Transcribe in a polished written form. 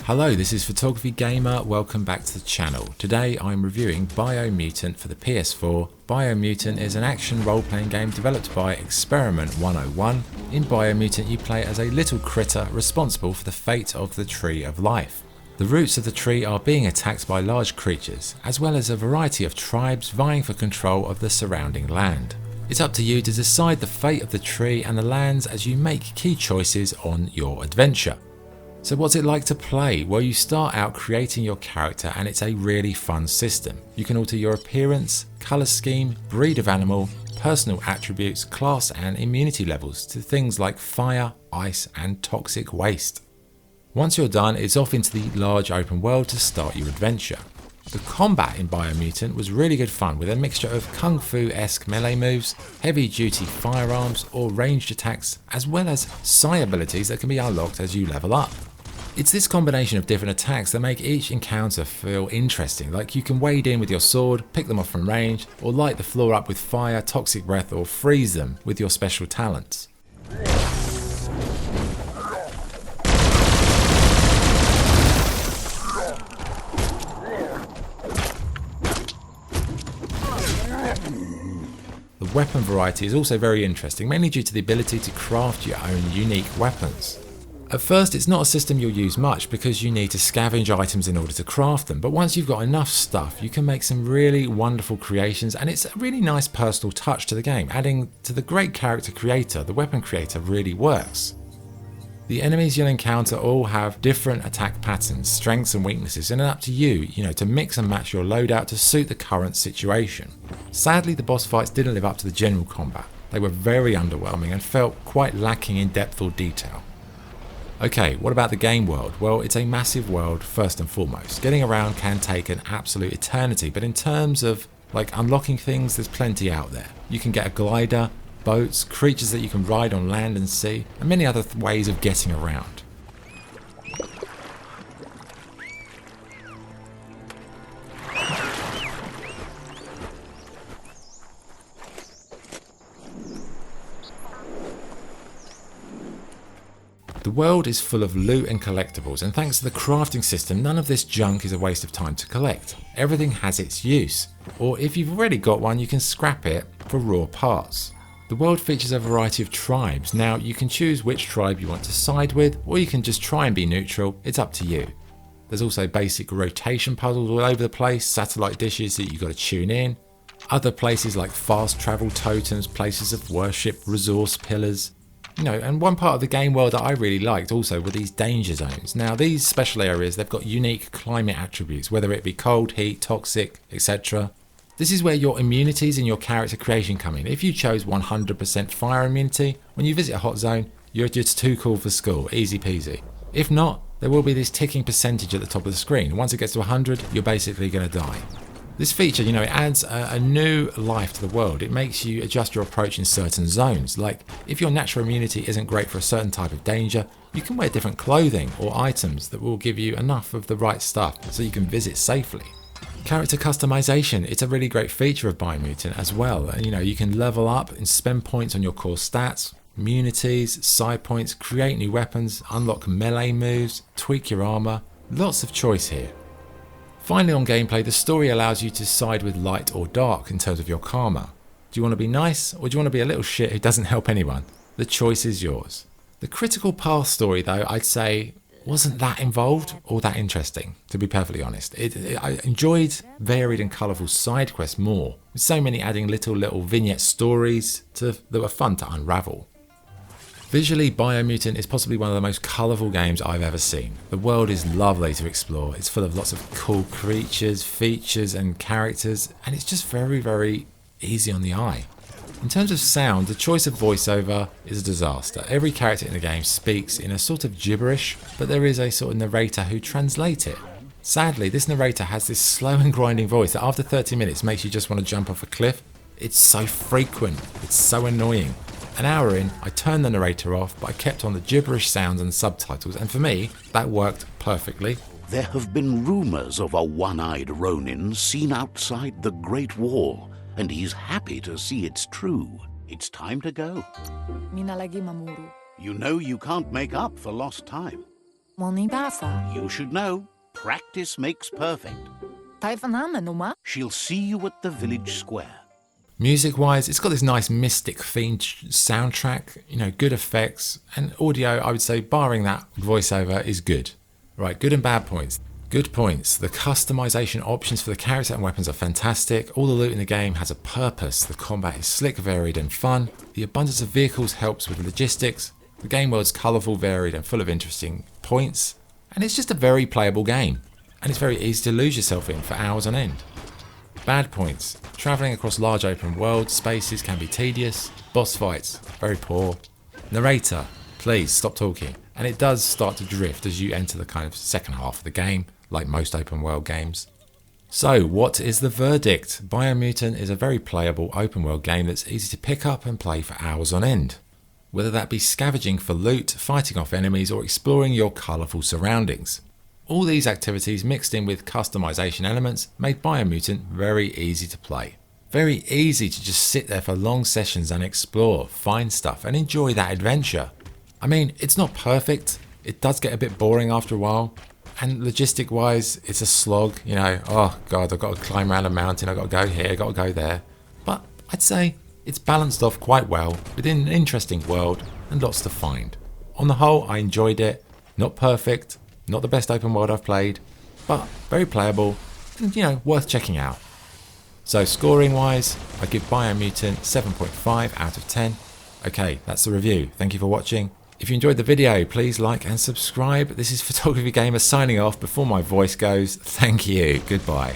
Hello, this is Photography Gamer, welcome back to the channel. Today I'm reviewing Biomutant for the PS4. Biomutant is an action role-playing game developed by Experiment 101. In Biomutant you play as a little critter responsible for the fate of the Tree of Life. The roots of the tree are being attacked by large creatures, as well as a variety of tribes vying for control of the surrounding land. It's up to you to decide the fate of the tree and the lands as you make key choices on your adventure. So what's it like to play? Well, you start out creating your character and it's a really fun system. You can alter your appearance, colour scheme, breed of animal, personal attributes, class and immunity levels to things like fire, ice and toxic waste. Once you're done, it's off into the large open world to start your adventure. The combat in Biomutant was really good fun with a mixture of kung fu-esque melee moves, heavy duty firearms or ranged attacks, as well as psi abilities that can be unlocked as you level up. It's this combination of different attacks that make each encounter feel interesting, like you can wade in with your sword, pick them off from range, or light the floor up with fire, toxic breath, or freeze them with your special talents. The weapon variety is also very interesting, mainly due to the ability to craft your own unique weapons. At first it's not a system you'll use much because you need to scavenge items in order to craft them, but once you've got enough stuff you can make some really wonderful creations, and it's a really nice personal touch to the game. Adding to the great character creator, the weapon creator really works. The enemies you'll encounter all have different attack patterns, strengths and weaknesses, and it's up to you, to mix and match your loadout to suit the current situation. Sadly, the boss fights didn't live up to the general combat. They were very underwhelming and felt quite lacking in depth or detail. Okay, what about the game world? Well, it's a massive world first and foremost. Getting around can take an absolute eternity, but in terms of unlocking things, there's plenty out there. You can get a glider, boats, creatures that you can ride on land and sea, and many other ways of getting around. The world is full of loot and collectibles, and thanks to the crafting system, none of this junk is a waste of time to collect. Everything has its use, or if you've already got one, you can scrap it for raw parts. The world features a variety of tribes. Now you can choose which tribe you want to side with, or you can just try and be neutral, it's up to you. There's also basic rotation puzzles all over the place, satellite dishes that you've got to tune in, other places like fast travel totems, places of worship, resource pillars. And one part of the game world that I really liked also were these danger zones. Now these special areas, they've got unique climate attributes, whether it be cold, heat, toxic, etc. This is where your immunities in your character creation come in. If you chose 100% fire immunity, when you visit a hot zone, you're just too cool for school, easy peasy. If not, there will be this ticking percentage at the top of the screen. Once it gets to 100, you're basically going to die. This feature, it adds a new life to the world. It makes you adjust your approach in certain zones. Like, if your natural immunity isn't great for a certain type of danger, you can wear different clothing or items that will give you enough of the right stuff so you can visit safely. Character customization, it's a really great feature of Biomutant as well. You can level up and spend points on your core stats, immunities, side points, create new weapons, unlock melee moves, tweak your armor. Lots of choice here. Finally, on gameplay, the story allows you to side with light or dark in terms of your karma. Do you want to be nice, or do you want to be a little shit who doesn't help anyone? The choice is yours. The critical path story, though, I'd say wasn't that involved or that interesting, to be perfectly honest. I enjoyed varied and colourful side quests more, with so many adding little vignette stories that were fun to unravel. Visually, Biomutant is possibly one of the most colourful games I've ever seen. The world is lovely to explore. It's full of lots of cool creatures, features and characters, and it's just very, very easy on the eye. In terms of sound, the choice of voiceover is a disaster. Every character in the game speaks in a sort of gibberish, but there is a sort of narrator who translates it. Sadly, this narrator has this slow and grinding voice that after 30 minutes makes you just want to jump off a cliff. It's so frequent, it's so annoying. An hour in, I turned the narrator off, but I kept on the gibberish sounds and subtitles, and for me, that worked perfectly. There have been rumours of a one-eyed Ronin seen outside the Great Wall, and he's happy to see it's true. It's time to go. Minalagi Mamuru. You know you can't make up for lost time. Moni basa. You should know, practice makes perfect. Tai van Hamme nummer. She'll see you at the village square. Music wise, it's got this nice mystic themed soundtrack, good effects, and audio, I would say, barring that voiceover, is good. Right, good and bad points. Good points. The customization options for the character and weapons are fantastic. All the loot in the game has a purpose. The combat is slick, varied, and fun. The abundance of vehicles helps with logistics. The game world's colourful, varied, and full of interesting points. And it's just a very playable game. And it's very easy to lose yourself in for hours on end. Bad points. Travelling across large open world spaces can be tedious. Boss fights, very poor. Narrator, please stop talking. And it does start to drift as you enter the kind of second half of the game, like most open world games. So, what is the verdict? Biomutant is a very playable open world game that's easy to pick up and play for hours on end. Whether that be scavenging for loot, fighting off enemies, or exploring your colourful surroundings. All these activities mixed in with customization elements made Biomutant very easy to play. Very easy to just sit there for long sessions and explore, find stuff, and enjoy that adventure. I mean, it's not perfect. It does get a bit boring after a while. And logistic wise, it's a slog. Oh God, I've got to climb around a mountain, I've got to go here, I've got to go there. But I'd say it's balanced off quite well within an interesting world and lots to find. On the whole, I enjoyed it. Not perfect, not the best open world I've played, but very playable and, worth checking out. So scoring wise, I give Biomutant 7.5 out of 10. Okay, that's the review. Thank you for watching. If you enjoyed the video, please like and subscribe. This is Photography Gamer signing off before my voice goes. Thank you. Goodbye.